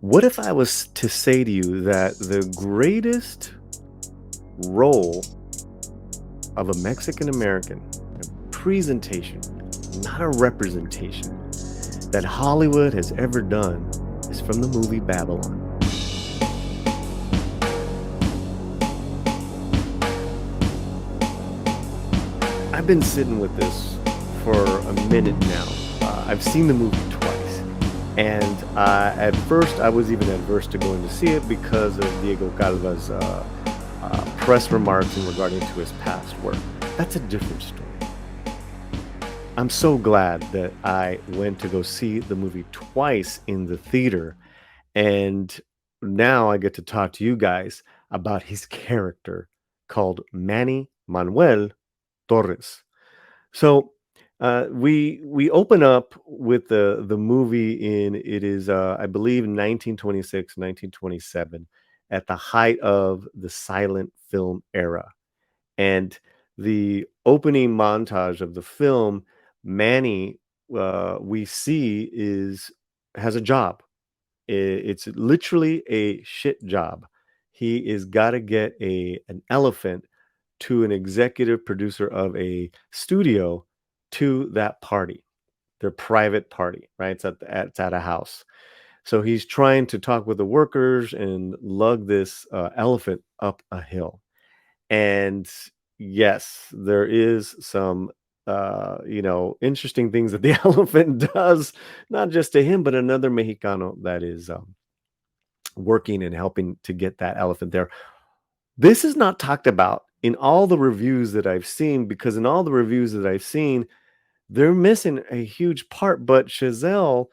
What if I was to say to you that the greatest role of a Mexican American, a presentation, not a representation, that Hollywood has ever done is from the movie Babylon? I've been sitting with this for a minute now. I've seen the movie twice. And at first, I was even adverse to going to see it because of Diego Calva's press remarks in regarding to his past work. That's a different story. I'm so glad that I went to go see the movie twice in the theater. And now I get to talk to you guys about his character called Manny Manuel Torres. So we open up with the movie in it is I believe 1926, 1927, at the height of the silent film era. And the opening montage of the film, Manny, we see is has a job. It's literally a shit job. He is got to get a an elephant to an executive producer of a studio to that party, their private party, right? It's at a house. So he's trying to talk with the workers and lug this elephant up a hill. And yes, there is some interesting things that the elephant does, not just to him, but another Mexicano that is working and helping to get that elephant there. This is not talked about in all the reviews that I've seen, because in all the reviews that I've seen, they're missing a huge part. But Chazelle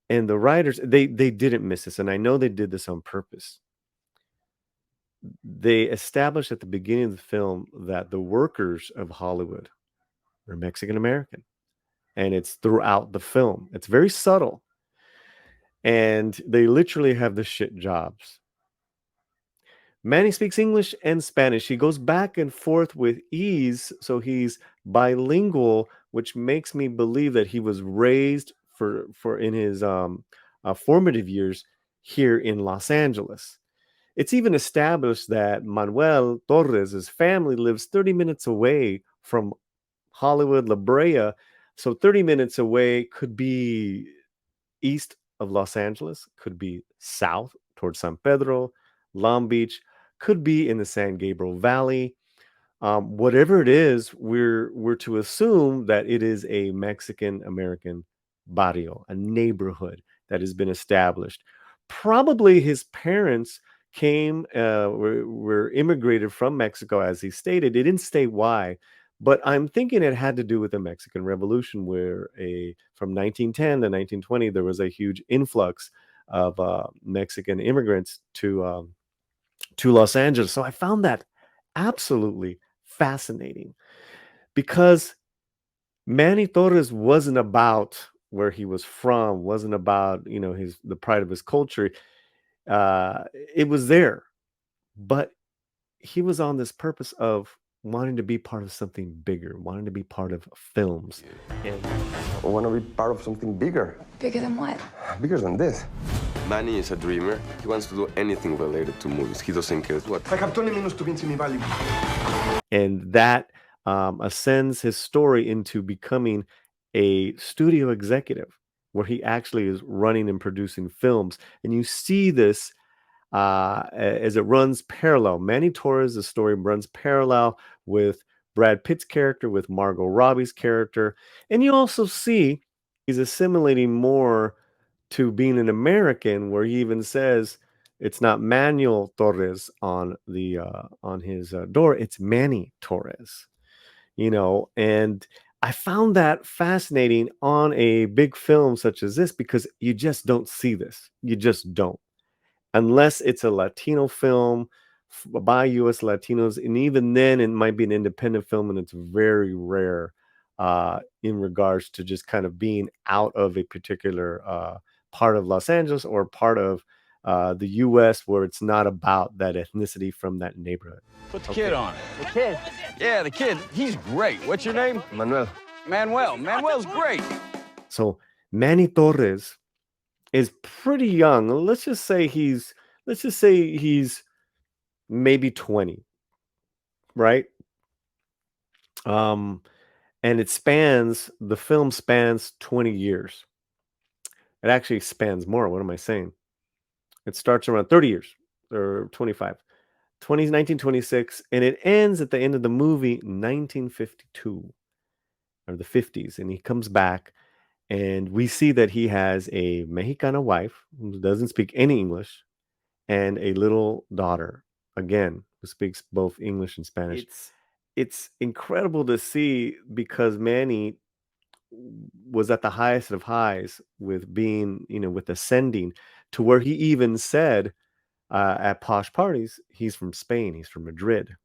and the writers, they didn't miss this, and I know they did this on purpose. They established at the beginning of the film that the workers of Hollywood are Mexican American, and it's throughout the film. It's very subtle, and they literally have the shit jobs. Manny speaks English and Spanish. He goes back and forth with ease, so he's bilingual, which makes me believe that he was raised for in his formative years here in Los Angeles. It's even established that Manuel Torres' family lives 30 minutes away from Hollywood, La Brea. So 30 minutes away could be east of Los Angeles, could be south towards San Pedro, Long Beach, could be in the San Gabriel Valley. Whatever it is, we're to assume that it is a Mexican American barrio, a neighborhood that has been established. Probably his parents were immigrated from Mexico, as he stated. It didn't state why, but I'm thinking it had to do with the Mexican Revolution, where a from 1910 to 1920 there was a huge influx of Mexican immigrants to Los Angeles. So I found that absolutely fascinating, because Manny Torres wasn't about where he was from, wasn't about his the pride of his culture. It was there, but he was on this purpose of wanting to be part of something bigger, wanting to be part of films. And I want to be part of something bigger. Bigger than what? Bigger than this. Manny is a dreamer. He wants to do anything related to movies. He doesn't care what. I have 20 minutes to Vinci mi value. and that ascends his story into becoming a studio executive, where he actually is running and producing films. And you see this as it runs parallel. Manny Torres' story runs parallel with Brad Pitt's character, with Margot Robbie's character. And you also see he's assimilating more to being an American, where he even says it's not Manuel Torres on his door, it's Manny Torres. And I found that fascinating on a big film such as this, because you just don't see this. You just don't, unless it's a Latino film by US Latinos. And even then, it might be an independent film, and it's very rare in regards to just kind of being out of a particular part of Los Angeles, or part of the US, where it's not about that ethnicity from that neighborhood. Put the kid on it. The kid? Yeah, the kid. He's great. What's your name? Manuel. Manuel. Manuel's great. So Manny Torres is pretty young. Let's just say he's maybe 20, right? Um, and the film spans 20 years. It actually spans more. What am I saying? It starts around 30 years or 25. 1926, and it ends at the end of the movie 1952 or the 50s. And he comes back, and we see that he has a Mexicana wife who doesn't speak any English and a little daughter, again, who speaks both English and Spanish. It's incredible to see because Manny was at the highest of highs with being, with ascending to where he even said at posh parties, he's from Spain, he's from Madrid.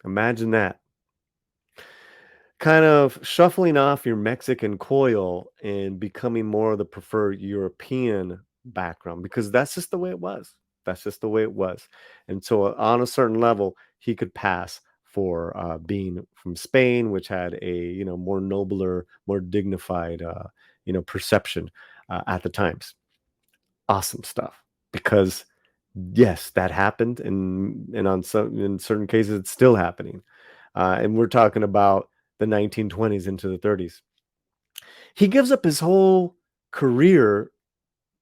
Imagine that. Kind of shuffling off your Mexican coil and becoming more of the preferred European background because that's just the way it was. That's just the way it was. And so, on a certain level, he could pass for being from Spain, which had a more nobler, more dignified perception at the times. Awesome stuff because yes, that happened, and on some in certain cases, it's still happening. And we're talking about the 1920s into the 30s. He gives up his whole career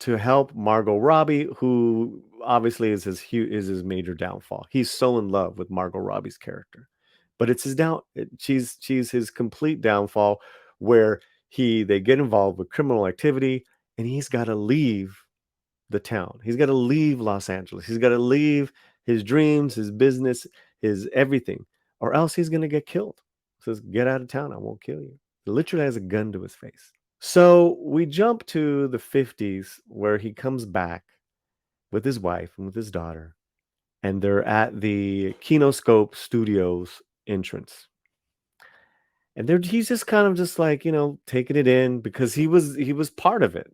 to help Margot Robbie, who obviously is his major downfall. He's so in love with Margot Robbie's character, but it's his she's his complete downfall, where they get involved with criminal activity, and he's got to leave the town. He's got to leave Los Angeles. He's got to leave his dreams, his business, his everything, or else he's going to get killed. Says, "Get out of town. I won't kill you." He literally has a gun to his face. So we jump to the 50s where he comes back with his wife and with his daughter, and they're at the Kinoscope Studios entrance. And he's just kind of just like, taking it in because he was part of it,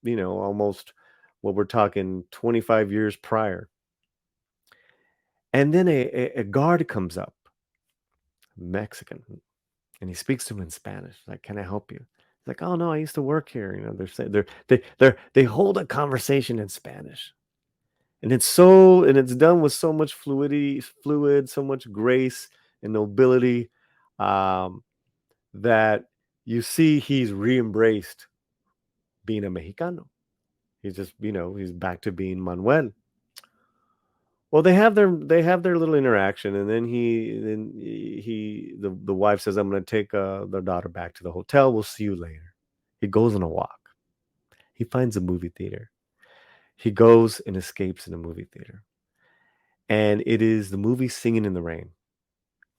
almost what we're talking 25 years prior. And then a guard comes up, Mexican, and he speaks to him in Spanish. Like, "Can I help you?" He's like, "Oh no, I used to work here." They're saying they hold a conversation in Spanish, and it's done with so much so much grace and nobility, um, that you see he's re-embraced being a Mexicano. He's just, he's back to being Manuel. Well, they have their little interaction, and then the wife says, "I'm going to take their daughter back to the hotel. We'll see you later." He goes on a walk. He finds a movie theater. He goes and escapes in a movie theater, and it is the movie Singing in the Rain.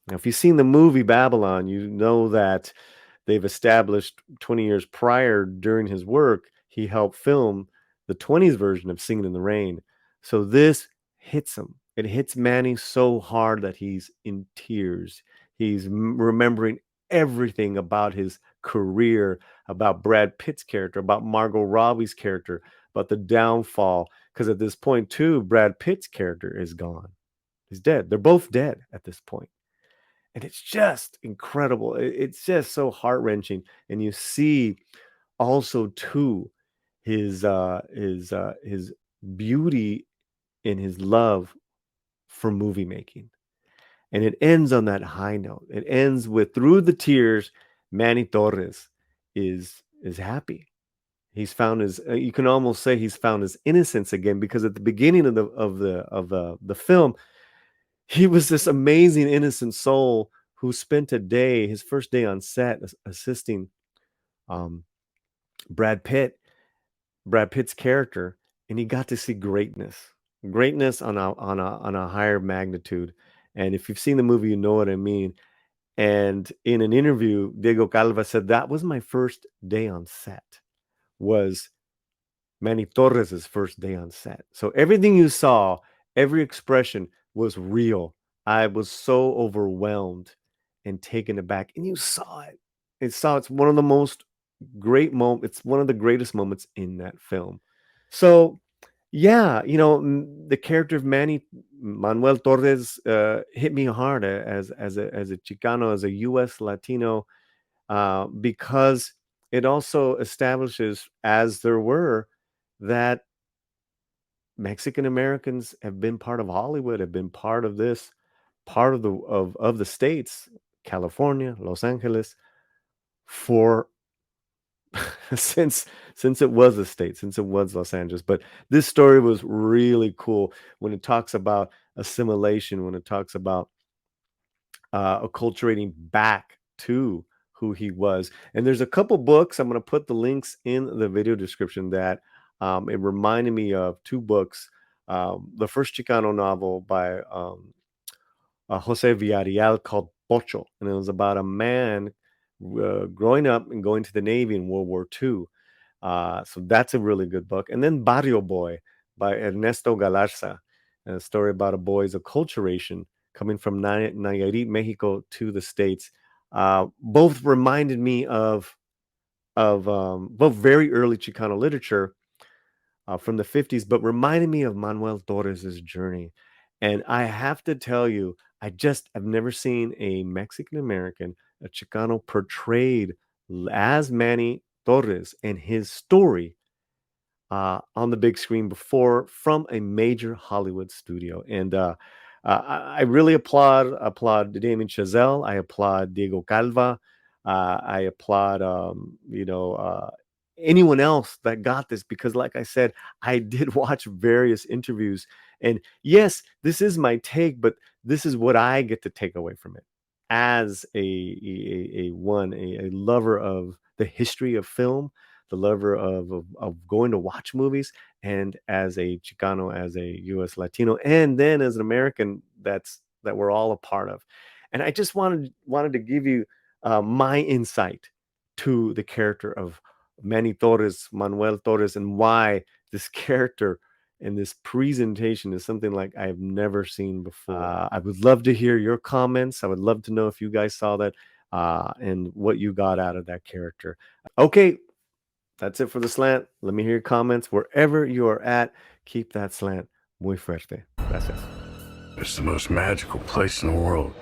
Now, if you've seen the movie Babylon, you know that they've established 20 years prior during his work, he helped film the 20s version of Singing in the Rain. So this hits him. It hits Manny so hard that he's in tears. He's remembering everything about his career, about Brad Pitt's character, about Margot Robbie's character, about the downfall. Because at this point, too, Brad Pitt's character is gone. He's dead. They're both dead at this point. And it's just incredible. It's just so heart-wrenching. And you see also too his beauty in his love for movie making. And it ends on that high note. It ends with, through the tears, Manny Torres is happy. He's found his you can almost say he's found his innocence again, because at the beginning of the film, he was this amazing innocent soul who spent his first day on set, assisting um, Brad Pitt, Brad Pitt's character, and he got to see greatness on a higher magnitude. And if you've seen the movie, you know what I mean. And in an interview, Diego Calva said, "That was my first day on set. Was Manny Torres's first day on set. So everything you saw, every expression was real. I was so overwhelmed and taken aback, and you saw it. It's one of the most great moments. It's one of the greatest moments in that film. So yeah, the character of Manuel Torres hit me hard as a Chicano, as a U.S. Latino, because it also establishes, as there were, that Mexican Americans have been part of Hollywood, have been part of this, part of the states, California, Los Angeles, for since it was a state, since it was Los Angeles. But this story was really cool when it talks about assimilation, when it talks about acculturating back to who he was. And there's a couple books. I'm going to put the links in the video description that it reminded me of two books. The first Chicano novel by Jose Villarreal called Pocho, and it was about a man growing up and going to the Navy in World War II. So that's a really good book. And then Barrio Boy by Ernesto Galarza, a story about a boy's acculturation coming from Nayarit, Mexico to the States. Both reminded me of both very early Chicano literature from the 50s, but reminded me of Manuel Torres's journey. And I have to tell you, I've never seen a Mexican American, a Chicano, portrayed as Manny Torres and his story on the big screen before from a major Hollywood studio. And I really applaud Damien Chazelle. I applaud Diego Calva. I applaud anyone else that got this, because like I said, I did watch various interviews, and yes, this is my take, but this is what I get to take away from it as a lover of the history of film, the lover of going to watch movies, and as a Chicano, as a U.S. Latino, and then as an American that we're all a part of. And I just wanted to give you my insight to the character of Manny Torres, Manuel Torres, and why this character and this presentation is something like I've never seen before. I would love to hear your comments. I would love to know if you guys saw that and what you got out of that character. Okay, that's it for the slant. Let me hear your comments wherever you are at. Keep that slant muy fuerte. Gracias. It's the most magical place in the world.